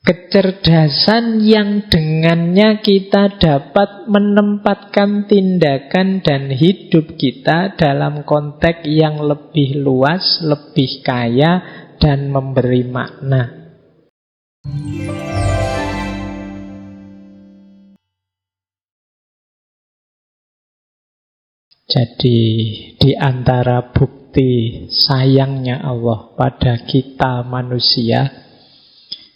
Kecerdasan yang dengannya kita dapat menempatkan tindakan dan hidup kita dalam konteks yang lebih luas, lebih kaya, dan memberi makna. Jadi di antara bukti sayangnya Allah pada kita manusia,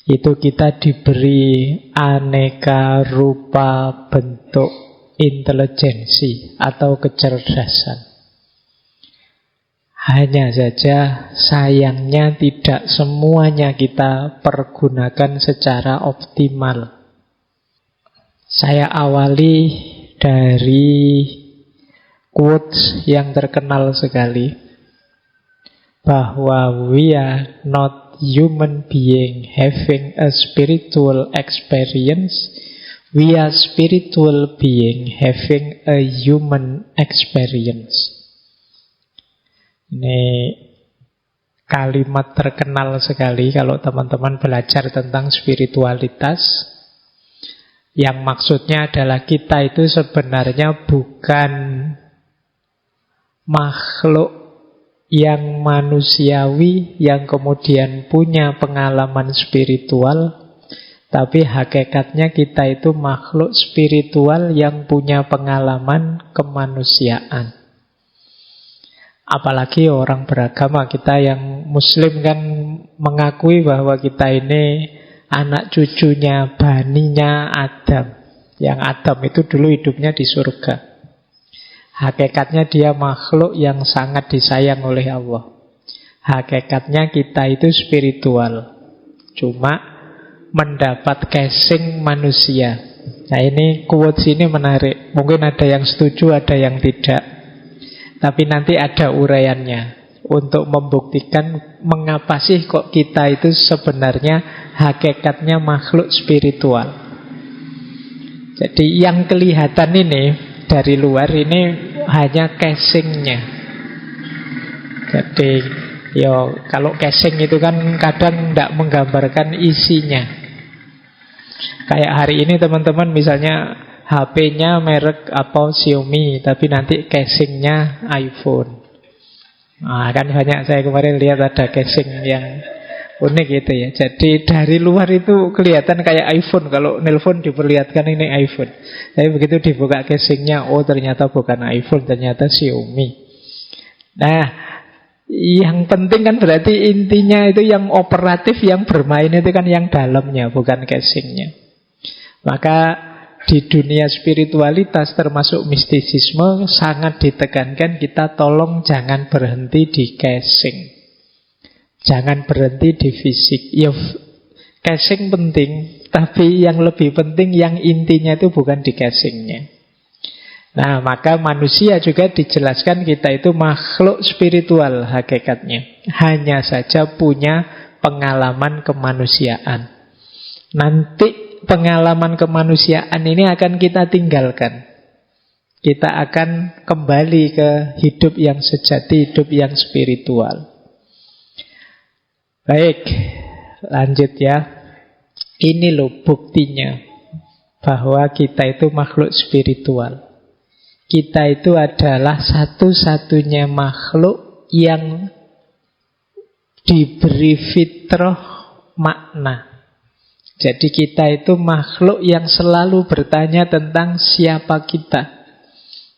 itu kita diberi aneka rupa bentuk intelijensi atau kecerdasan. Hanya saja sayangnya tidak semuanya kita pergunakan secara optimal. Saya awali dari quotes yang terkenal sekali, bahwa we are not human being having a spiritual experience, we are spiritual being having a human experience. Ini kalimat terkenal sekali kalau teman-teman belajar tentang spiritualitas. Yang maksudnya adalah kita itu sebenarnya bukan makhluk yang manusiawi yang kemudian punya pengalaman spiritual, tapi hakikatnya kita itu makhluk spiritual yang punya pengalaman kemanusiaan. Apalagi orang beragama, kita yang muslim kan mengakui bahwa kita ini anak cucunya, baninya Adam. Yang Adam itu dulu hidupnya di surga. Hakikatnya dia makhluk yang sangat disayang oleh Allah. Hakikatnya kita itu spiritual, cuma mendapat casing manusia. Nah ini quotes ini menarik. Mungkin ada yang setuju, ada yang tidak. Tapi nanti ada uraiannya untuk membuktikan mengapa sih kok kita itu sebenarnya hakikatnya makhluk spiritual. Jadi yang kelihatan ini dari luar ini hanya casingnya. Jadi kalau casing itu kan kadang tidak menggambarkan isinya. Kayak hari ini teman-teman misalnya HP-nya merek apa Xiaomi, tapi nanti casingnya iPhone. Nah, kan banyak saya kemarin lihat ada casing yang unik gitu ya. Jadi dari luar itu kelihatan kayak iPhone. Kalau nelpon diperlihatkan ini iPhone. Tapi begitu dibuka casingnya, oh ternyata bukan iPhone, ternyata Xiaomi. Nah, yang penting kan berarti intinya itu yang operatif, yang bermain itu kan yang dalamnya, bukan casingnya. Maka di dunia spiritualitas termasuk mistisisme sangat ditekankan kita tolong jangan berhenti di casing. Jangan berhenti di fisik. Ya, casing penting, tapi yang lebih penting yang intinya itu bukan di casingnya. Nah, maka manusia juga dijelaskan kita itu makhluk spiritual hakikatnya. Hanya saja punya pengalaman kemanusiaan. Nanti pengalaman kemanusiaan ini akan kita tinggalkan. Kita akan kembali ke hidup yang sejati, hidup yang spiritual. Baik, lanjut ya. Ini loh buktinya bahwa kita itu makhluk spiritual. Kita itu adalah satu-satunya makhluk yang diberi fitrah makna. Jadi kita itu makhluk yang selalu bertanya tentang siapa kita.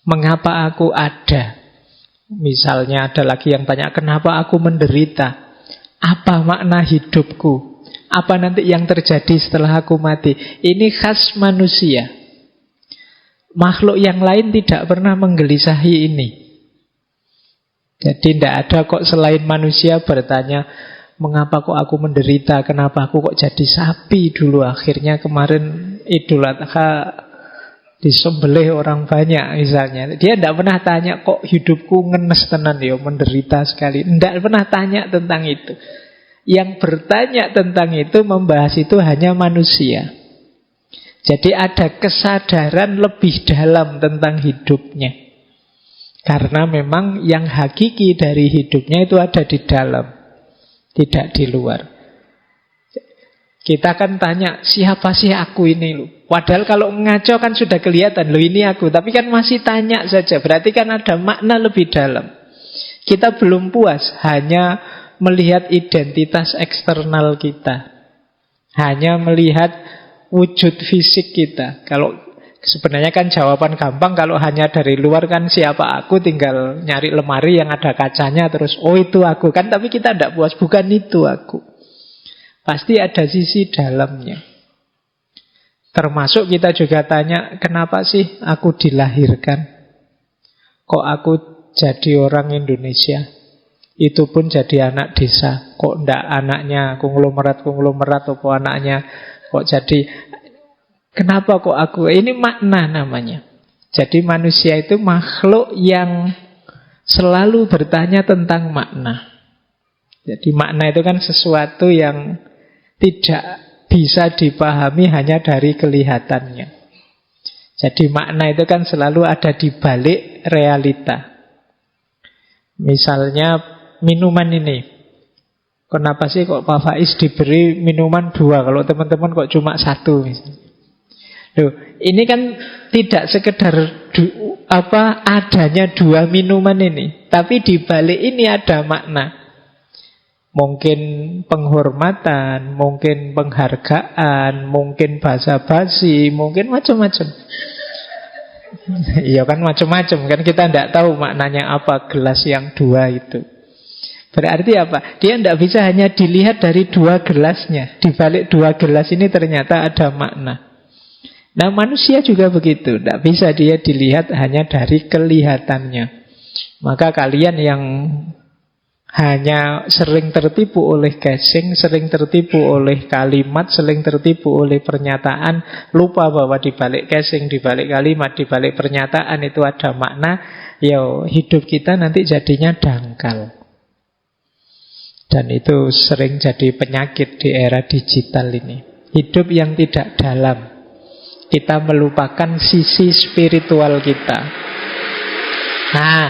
Mengapa aku ada? Misalnya ada lagi yang tanya, kenapa aku menderita? Apa makna hidupku? Apa nanti yang terjadi setelah aku mati? Ini khas manusia. Makhluk yang lain tidak pernah menggelisahi ini. Jadi tidak ada kok selain manusia bertanya, mengapa kok aku menderita? Kenapa aku kok jadi sapi dulu? Akhirnya kemarin Idul Adha disembelih orang banyak misalnya. Dia tidak pernah tanya kok hidupku ngenes tenan ya, menderita sekali. Tidak pernah tanya tentang itu. Yang bertanya tentang itu, membahas itu hanya manusia. Jadi ada kesadaran lebih dalam tentang hidupnya. Karena memang yang hakiki dari hidupnya itu ada di dalam, tidak di luar. Kita kan tanya, siapa sih aku ini loh? Padahal kalau ngaco kan sudah kelihatan, loh ini aku. Tapi kan masih tanya saja, berarti kan ada makna lebih dalam. Kita belum puas hanya melihat identitas eksternal kita, hanya melihat wujud fisik kita. Kalau sebenarnya kan jawaban gampang, kalau hanya dari luar kan siapa aku, tinggal nyari lemari yang ada kacanya, terus oh itu aku kan. Tapi kita tidak puas, bukan itu aku. Pasti ada sisi dalamnya. Termasuk kita juga tanya, kenapa sih aku dilahirkan? Kok aku jadi orang Indonesia? Itu pun jadi anak desa. Kok ndak anaknya konglomerat apa anaknya kok jadi. Kenapa kok aku? Ini makna namanya. Jadi manusia itu makhluk yang selalu bertanya tentang makna. Jadi makna itu kan sesuatu yang tidak bisa dipahami hanya dari kelihatannya. Jadi makna itu kan selalu ada di balik realita. Misalnya minuman ini. Kenapa sih kok Pak Faiz diberi minuman 2, kalau teman-teman kok cuma 1 misalnya. Loh, ini kan tidak sekedar adanya 2 minuman ini, tapi di balik ini ada makna. Mungkin penghormatan, mungkin penghargaan, mungkin basa-basi, mungkin macam-macam. Iya kan macam-macam kan, kita tidak tahu maknanya apa gelas yang 2 itu. Berarti apa? Dia tidak bisa hanya dilihat dari 2 gelasnya. Di balik 2 gelas ini ternyata ada makna. Nah manusia juga begitu, tidak bisa dia dilihat hanya dari kelihatannya. Maka kalian yang hanya sering tertipu oleh casing, sering tertipu oleh kalimat, sering tertipu oleh pernyataan, lupa bahwa di balik casing, di balik kalimat, di balik pernyataan itu ada makna. Ya hidup kita nanti jadinya dangkal. Dan itu sering jadi penyakit di era digital ini. Hidup yang tidak dalam. Kita melupakan sisi spiritual kita. Nah,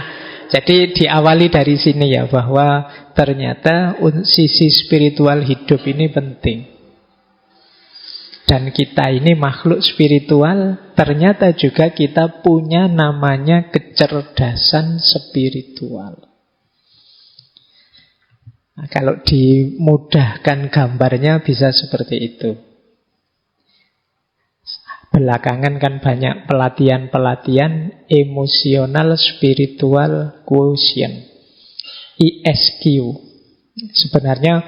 jadi diawali dari sini ya, bahwa ternyata sisi spiritual hidup ini penting. Dan kita ini makhluk spiritual, ternyata juga kita punya namanya kecerdasan spiritual. Nah, kalau dimudahkan gambarnya bisa seperti itu. Belakangan kan banyak pelatihan-pelatihan emosional spiritual quotient, ISQ. Sebenarnya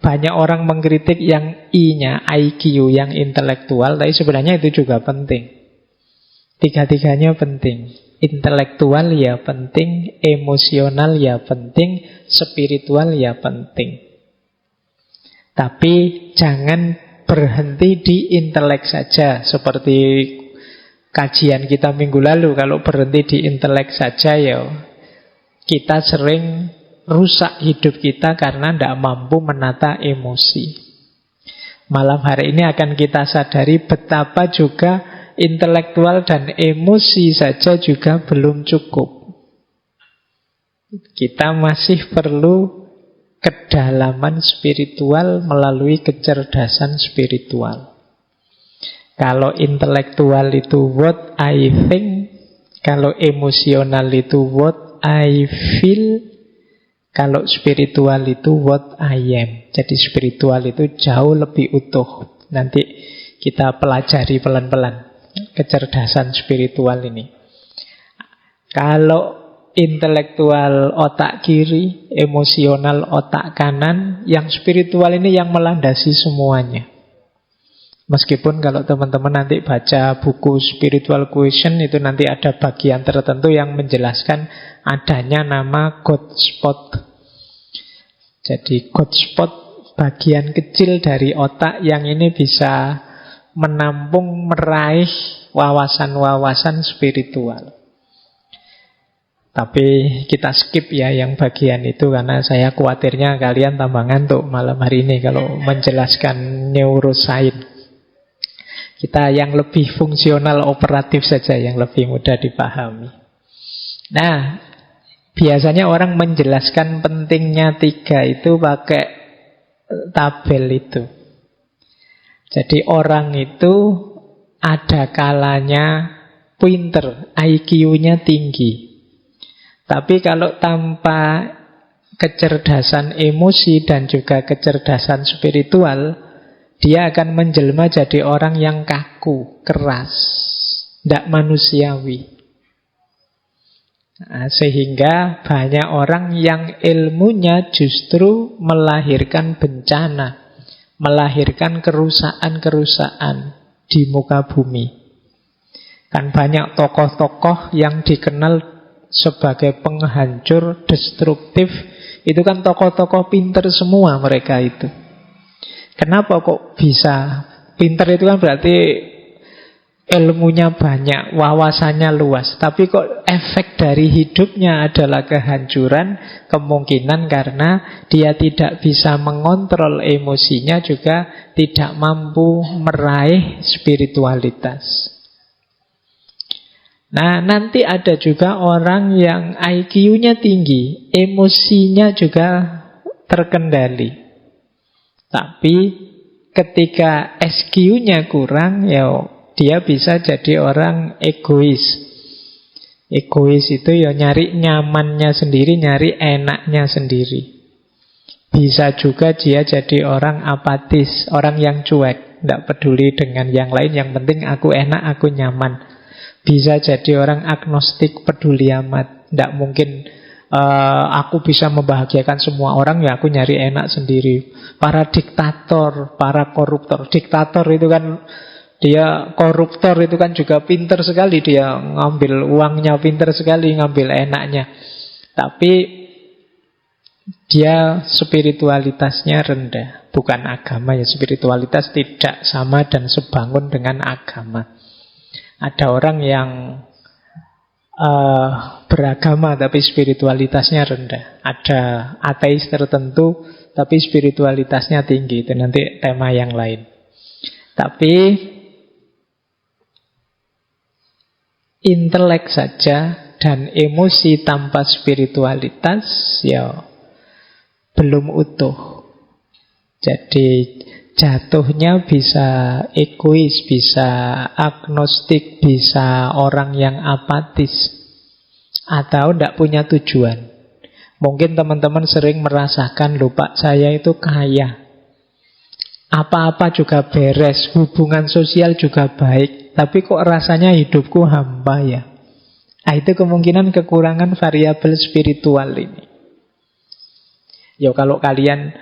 banyak orang mengkritik yang I-nya, IQ, yang intelektual, tapi sebenarnya itu juga penting. Tiga-tiganya penting. Intelektual ya penting, emosional ya penting, spiritual ya penting. Tapi jangan berhenti di intelek saja. Seperti kajian kita minggu lalu, kalau berhenti di intelek saja ya kita sering rusak hidup kita karena tidak mampu menata emosi. Malam hari ini akan kita sadari betapa juga intelektual dan emosi saja juga belum cukup. Kita masih perlu kedalaman spiritual melalui kecerdasan spiritual. Kalau intelektual itu what I think, kalau emosional itu what I feel, kalau spiritual itu what I am. Jadi spiritual itu jauh lebih utuh. Nanti kita pelajari pelan-pelan kecerdasan spiritual ini. Kalau intelektual otak kiri, emosional otak kanan, yang spiritual ini yang melandasi semuanya. Meskipun kalau teman-teman nanti baca buku Spiritual Quotient, itu nanti ada bagian tertentu yang menjelaskan adanya nama God spot. Jadi God spot bagian kecil dari otak yang ini bisa menampung, meraih wawasan-wawasan spiritual. Tapi kita skip ya yang bagian itu, karena saya khawatirnya kalian tambah ngantuk malam hari ini kalau menjelaskan neuroscience. Kita yang lebih fungsional operatif saja, yang lebih mudah dipahami. Nah, biasanya orang menjelaskan pentingnya 3 itu pakai tabel itu. Jadi orang itu ada kalanya pinter, IQ-nya tinggi. Tapi kalau tanpa kecerdasan emosi dan juga kecerdasan spiritual, dia akan menjelma jadi orang yang kaku, keras, tidak manusiawi. Nah, sehingga banyak orang yang ilmunya justru melahirkan bencana, melahirkan kerusakan-kerusakan di muka bumi. Kan banyak tokoh-tokoh yang dikenal sebagai penghancur, destruktif. Itu kan tokoh-tokoh pinter semua mereka itu. Kenapa kok bisa? Pinter itu kan berarti ilmunya banyak, wawasannya luas. Tapi kok efek dari hidupnya adalah kehancuran? Kemungkinan karena dia tidak bisa mengontrol emosinya, juga tidak mampu meraih spiritualitas. Nah, nanti ada juga orang yang IQ-nya tinggi, emosinya juga terkendali. Tapi ketika SQ-nya kurang, ya dia bisa jadi orang egois. Egois itu ya nyari nyamannya sendiri, nyari enaknya sendiri. Bisa juga dia jadi orang apatis, orang yang cuek, tidak peduli dengan yang lain, yang penting aku enak, aku nyaman. Bisa jadi orang agnostik, peduli amat. Tidak mungkin aku bisa membahagiakan semua orang, ya aku nyari enak sendiri. Para diktator, para koruptor. Diktator itu kan, dia koruptor itu kan juga pinter sekali. Dia ngambil uangnya pinter sekali, ngambil enaknya. Tapi dia spiritualitasnya rendah. Bukan agama ya, spiritualitas tidak sama dan sebangun dengan agama. Ada orang yang beragama tapi spiritualitasnya rendah. Ada ateis tertentu tapi spiritualitasnya tinggi. Itu nanti tema yang lain. Tapi intelek saja dan emosi tanpa spiritualitas ya belum utuh. Jadi jatuhnya bisa egois, bisa agnostik, bisa orang yang apatis, atau tidak punya tujuan. Mungkin teman-teman sering merasakan, lupa saya itu kaya, apa-apa juga beres, hubungan sosial juga baik, tapi kok rasanya hidupku hampa ya. Nah, itu kemungkinan kekurangan variabel spiritual ini. Ya kalau kalian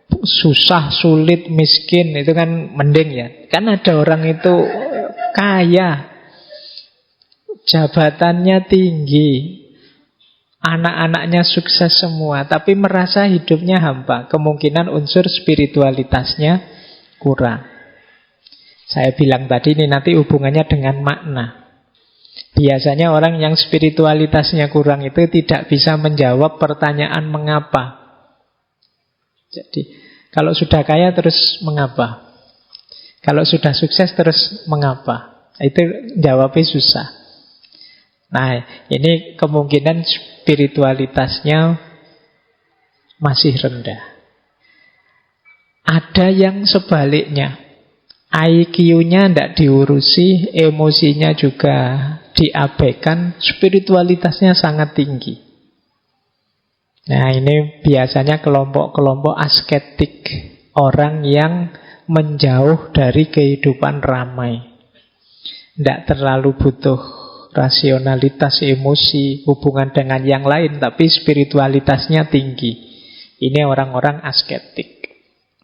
susah, sulit, miskin, itu kan mending ya. Kan ada orang itu kaya, jabatannya tinggi, anak-anaknya sukses semua, tapi merasa hidupnya hampa. Kemungkinan unsur spiritualitasnya kurang. Saya bilang tadi ini nanti hubungannya dengan makna. Biasanya orang yang spiritualitasnya kurang itu tidak bisa menjawab pertanyaan mengapa. Jadi kalau sudah kaya terus mengapa? Kalau sudah sukses terus mengapa? Itu jawabnya susah. Nah, ini kemungkinan spiritualitasnya masih rendah. Ada yang sebaliknya, IQ-nya tidak diurusi, emosinya juga diabaikan, spiritualitasnya sangat tinggi. Nah, ini biasanya kelompok-kelompok asketik, orang yang menjauh dari kehidupan ramai. Tidak terlalu butuh rasionalitas, emosi, hubungan dengan yang lain, tapi spiritualitasnya tinggi. Ini orang-orang asketik.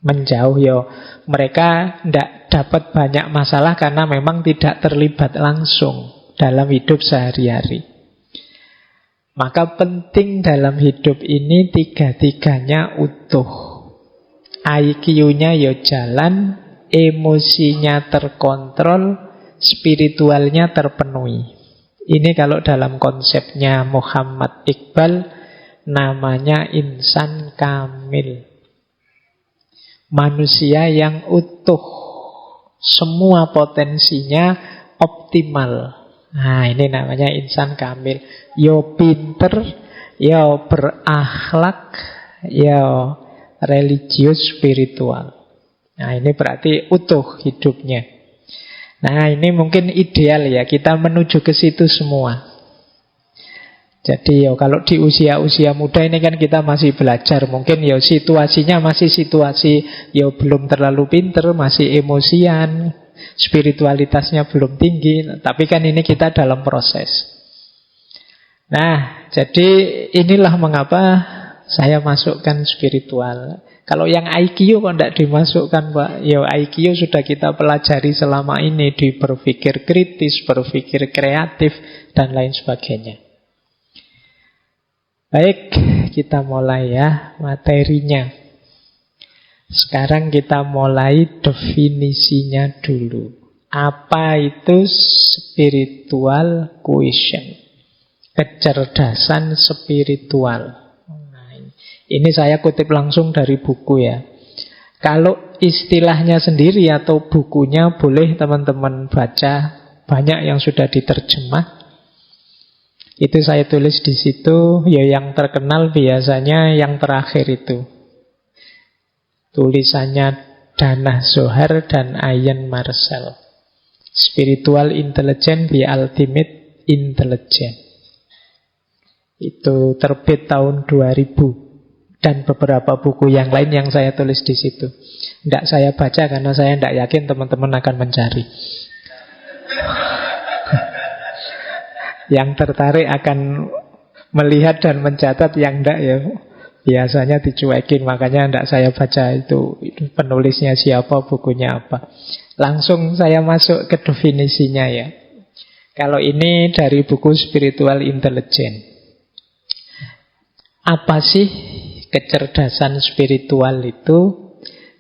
Menjauh ya, mereka tidak dapat banyak masalah karena memang tidak terlibat langsung dalam hidup sehari-hari. Maka penting dalam hidup ini tiga-tiganya utuh. IQ-nya ya jalan, emosinya terkontrol, spiritualnya terpenuhi. Ini kalau dalam konsepnya Muhammad Iqbal namanya insan kamil. Manusia yang utuh, semua potensinya optimal. Nah, ini namanya insan kamil. Yo pinter, yo berakhlak, yo religius spiritual. Nah, ini berarti utuh hidupnya. Nah, ini mungkin ideal ya, kita menuju ke situ semua. Jadi kalau di usia-usia muda ini kan kita masih belajar. Mungkin situasinya masih situasi belum terlalu pinter, masih emosian, spiritualitasnya belum tinggi. Tapi kan ini kita dalam proses. Nah, jadi inilah mengapa saya masukkan spiritual. Kalau yang IQ kok tidak dimasukkan, Pak? IQ sudah kita pelajari selama ini di berpikir kritis, berpikir kreatif, dan lain sebagainya. Baik, kita mulai ya materinya. Sekarang kita mulai definisinya dulu. Apa itu spiritual quotient? Kecerdasan spiritual. Nah, ini saya kutip langsung dari buku ya. Kalau istilahnya sendiri atau bukunya boleh teman-teman baca. Banyak yang sudah diterjemah. Itu saya tulis di situ. Yang terkenal biasanya yang terakhir itu. Tulisannya Danah Zohar dan Ian Marcel. Spiritual Intelligence, the Ultimate Intelligence. Itu terbit tahun 2000. Dan beberapa buku yang lain yang saya tulis di situ. Tidak saya baca karena saya tidak yakin teman-teman akan mencari. Yang tertarik akan melihat dan mencatat, yang enggak ya biasanya dicuekin. Makanya enggak saya baca itu penulisnya siapa, bukunya apa. Langsung saya masuk ke definisinya ya. Kalau ini dari buku Spiritual Intelligence. Apa sih kecerdasan spiritual itu?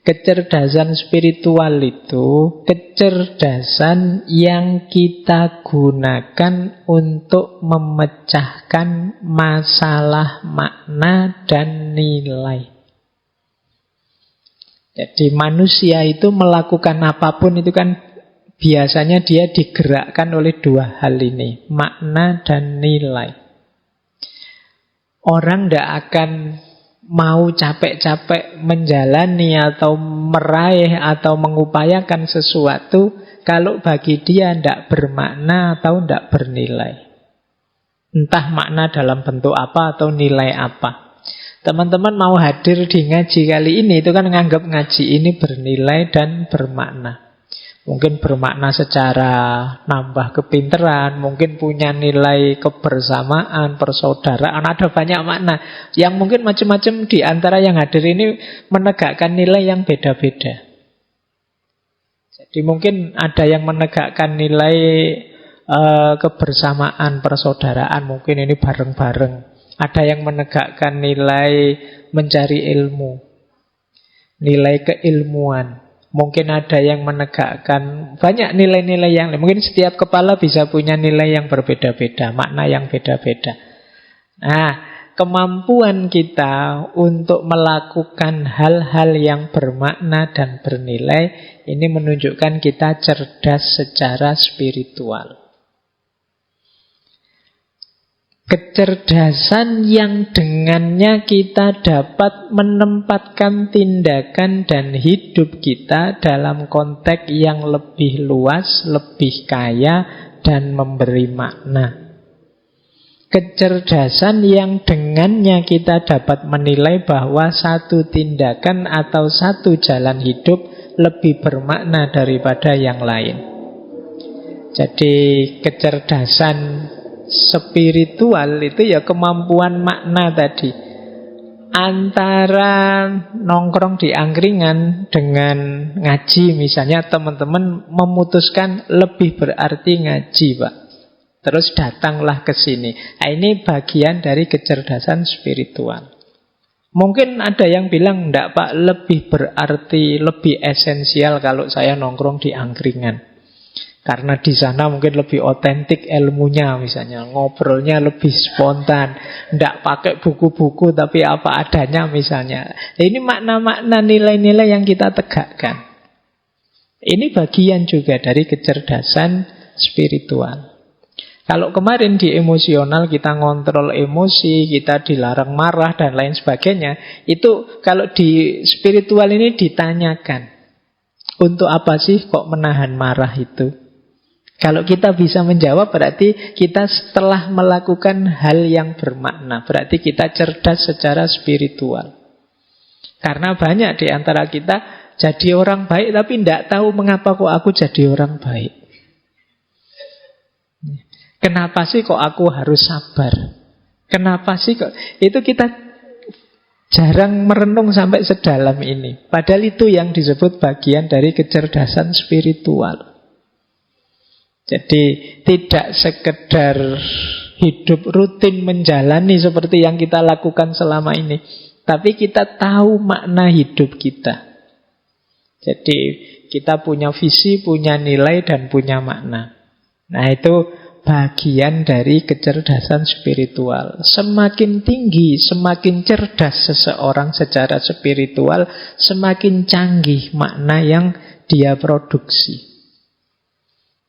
Kecerdasan spiritual itu kecerdasan yang kita gunakan untuk memecahkan masalah makna dan nilai. Jadi manusia itu melakukan apapun itu kan biasanya dia digerakkan oleh dua hal ini, makna dan nilai. Orang tidak akan mau capek-capek menjalani atau meraih atau mengupayakan sesuatu kalau bagi dia tidak bermakna atau tidak bernilai. Entah makna dalam bentuk apa atau nilai apa. Teman-teman mau hadir di ngaji kali ini itu kan menganggap ngaji ini bernilai dan bermakna. Mungkin bermakna secara nambah kepinteran, mungkin punya nilai kebersamaan, persaudaraan, ada banyak makna. Yang mungkin macam-macam di antara yang hadir ini menegakkan nilai yang beda-beda. Jadi mungkin ada yang menegakkan nilai kebersamaan, persaudaraan, mungkin ini bareng-bareng. Ada yang menegakkan nilai mencari ilmu, nilai keilmuan. Mungkin ada yang menegakkan banyak nilai-nilai yang mungkin setiap kepala bisa punya nilai yang berbeda-beda, makna yang beda-beda. Nah, kemampuan kita untuk melakukan hal-hal yang bermakna dan bernilai ini menunjukkan kita cerdas secara spiritual. Kecerdasan yang dengannya kita dapat menempatkan tindakan dan hidup kita dalam konteks yang lebih luas, lebih kaya, dan memberi makna. Kecerdasan yang dengannya kita dapat menilai bahwa satu tindakan atau satu jalan hidup lebih bermakna daripada yang lain. Jadi kecerdasan spiritual itu ya kemampuan makna tadi. Antara nongkrong di angkringan dengan ngaji misalnya, teman-teman memutuskan lebih berarti ngaji, Pak. Terus datanglah ke sini. Nah, ini bagian dari kecerdasan spiritual. Mungkin ada yang bilang, enggak Pak, lebih berarti, lebih esensial kalau saya nongkrong di angkringan. Karena di sana mungkin lebih otentik ilmunya, misalnya ngobrolnya lebih spontan, tidak pakai buku-buku tapi apa adanya misalnya. Ini makna-makna nilai-nilai yang kita tegakkan. Ini bagian juga dari kecerdasan spiritual. Kalau kemarin di emosional kita ngontrol emosi, kita dilarang marah dan lain sebagainya, itu kalau di spiritual ini ditanyakan. Untuk apa sih kok menahan marah itu? Kalau kita bisa menjawab, berarti kita setelah melakukan hal yang bermakna. Berarti kita cerdas secara spiritual. Karena banyak di antara kita jadi orang baik tapi tidak tahu mengapa kok aku jadi orang baik. Kenapa sih kok aku harus sabar? Kenapa sih kok? Itu kita jarang merenung sampai sedalam ini. Padahal itu yang disebut bagian dari kecerdasan spiritual. Jadi tidak sekedar hidup rutin menjalani seperti yang kita lakukan selama ini, tapi kita tahu makna hidup kita. Jadi kita punya visi, punya nilai, dan punya makna. Nah, itu bagian dari kecerdasan spiritual. Semakin tinggi, semakin cerdas seseorang secara spiritual, semakin canggih makna yang dia produksi.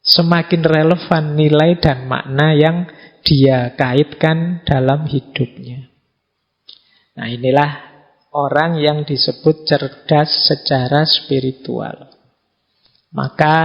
Semakin relevan nilai dan makna yang dia kaitkan dalam hidupnya. Nah, inilah orang yang disebut cerdas secara spiritual. Maka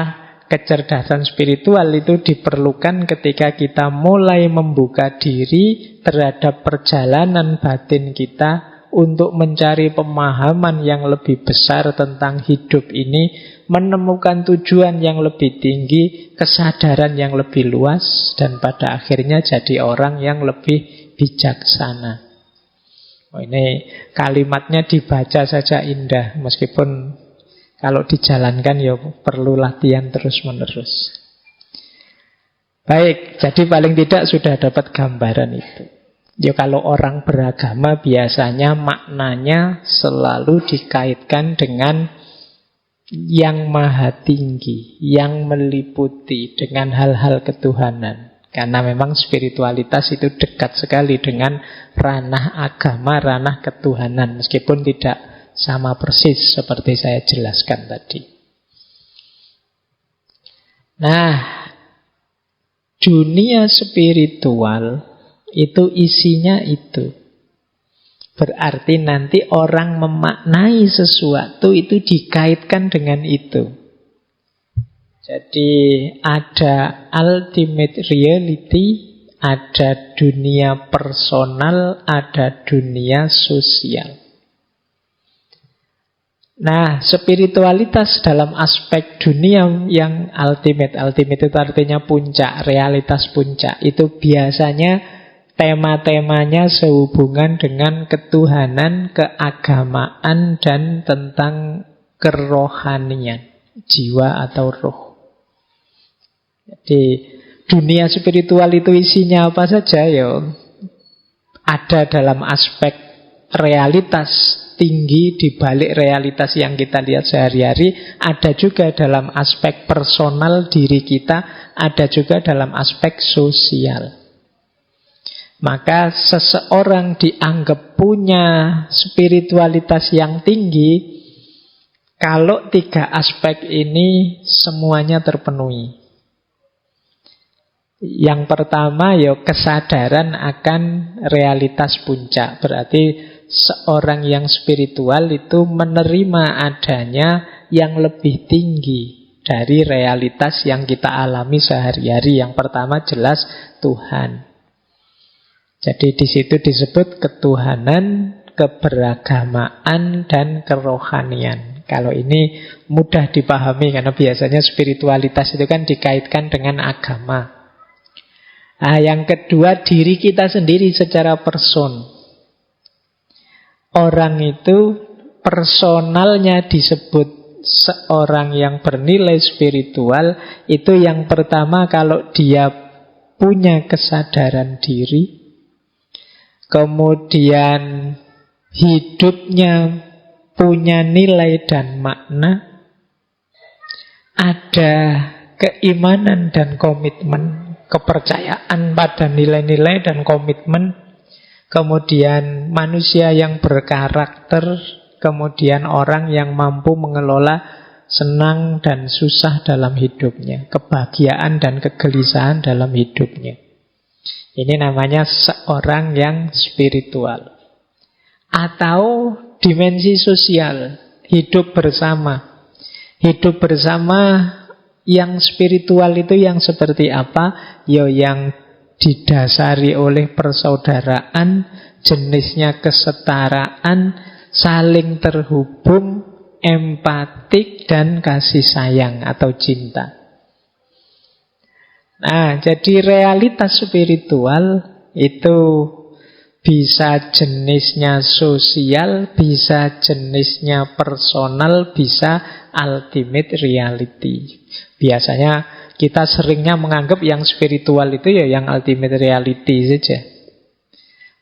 kecerdasan spiritual itu diperlukan ketika kita mulai membuka diri terhadap perjalanan batin kita untuk mencari pemahaman yang lebih besar tentang hidup ini, menemukan tujuan yang lebih tinggi, kesadaran yang lebih luas, dan pada akhirnya jadi orang yang lebih bijaksana. Oh, ini kalimatnya dibaca saja indah, meskipun kalau dijalankan ya perlu latihan terus-menerus. Baik, jadi paling tidak sudah dapat gambaran itu. Ya kalau orang beragama biasanya maknanya selalu dikaitkan dengan yang maha tinggi, yang meliputi dengan hal-hal ketuhanan. Karena memang spiritualitas itu dekat sekali dengan ranah agama, ranah ketuhanan. Meskipun tidak sama persis seperti saya jelaskan tadi. Nah, dunia spiritual itu isinya itu. Berarti nanti orang memaknai sesuatu itu dikaitkan dengan itu. Jadi ada ultimate reality, ada dunia personal, ada dunia sosial. Nah, spiritualitas dalam aspek dunia yang ultimate itu artinya puncak, realitas puncak. Itu biasanya tema-temanya sehubungan dengan ketuhanan, keagamaan, dan tentang kerohanian, jiwa atau roh. Jadi dunia spiritual itu isinya apa saja ya? Ada dalam aspek realitas tinggi di balik realitas yang kita lihat sehari-hari, ada juga dalam aspek personal diri kita, ada juga dalam aspek sosial. Maka seseorang dianggap punya spiritualitas yang tinggi kalau tiga aspek ini semuanya terpenuhi. Yang pertama ya kesadaran akan realitas puncak. Berarti seorang yang spiritual itu menerima adanya yang lebih tinggi dari realitas yang kita alami sehari-hari. Yang pertama jelas Tuhan. Jadi di situ disebut ketuhanan, keberagamaan, dan kerohanian. Kalau ini mudah dipahami karena biasanya spiritualitas itu kan dikaitkan dengan agama. Nah, yang kedua, diri kita sendiri secara person. Orang itu personalnya disebut seorang yang bernilai spiritual. Itu yang pertama kalau dia punya kesadaran diri, kemudian hidupnya punya nilai dan makna, ada keimanan dan komitmen, kepercayaan pada nilai-nilai dan komitmen, kemudian manusia yang berkarakter, kemudian orang yang mampu mengelola senang dan susah dalam hidupnya, kebahagiaan dan kegelisahan dalam hidupnya. Ini namanya seorang yang spiritual. Atau dimensi sosial, hidup bersama. Hidup bersama yang spiritual itu yang seperti apa? Ya yang didasari oleh persaudaraan, jenisnya kesetaraan, saling terhubung, empatik, dan kasih sayang atau cinta. Nah, jadi realitas spiritual itu bisa jenisnya sosial, bisa jenisnya personal, bisa ultimate reality. Biasanya kita seringnya menganggap yang spiritual itu ya yang ultimate reality saja.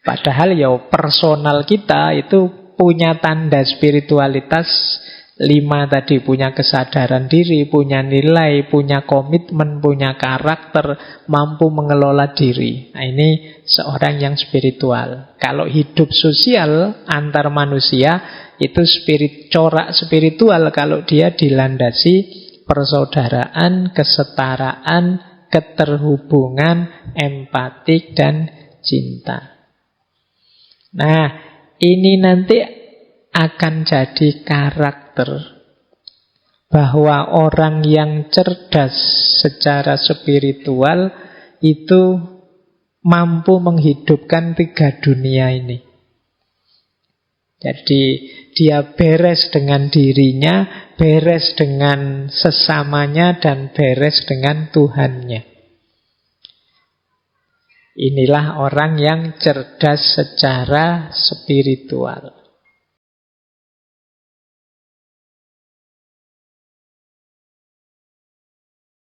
Padahal ya personal kita itu punya tanda spiritualitas 5 tadi, punya kesadaran diri, punya nilai, punya komitmen, punya karakter, mampu mengelola diri. Nah, ini seorang yang spiritual. Kalau hidup sosial antar manusia itu corak spiritual kalau dia dilandasi persaudaraan, kesetaraan, keterhubungan, empatik, dan cinta. Nah, ini nanti akan jadi karakter bahwa orang yang cerdas secara spiritual itu mampu menghidupkan 3 dunia ini. Jadi dia beres dengan dirinya, beres dengan sesamanya, dan beres dengan Tuhannya. Inilah orang yang cerdas secara spiritual.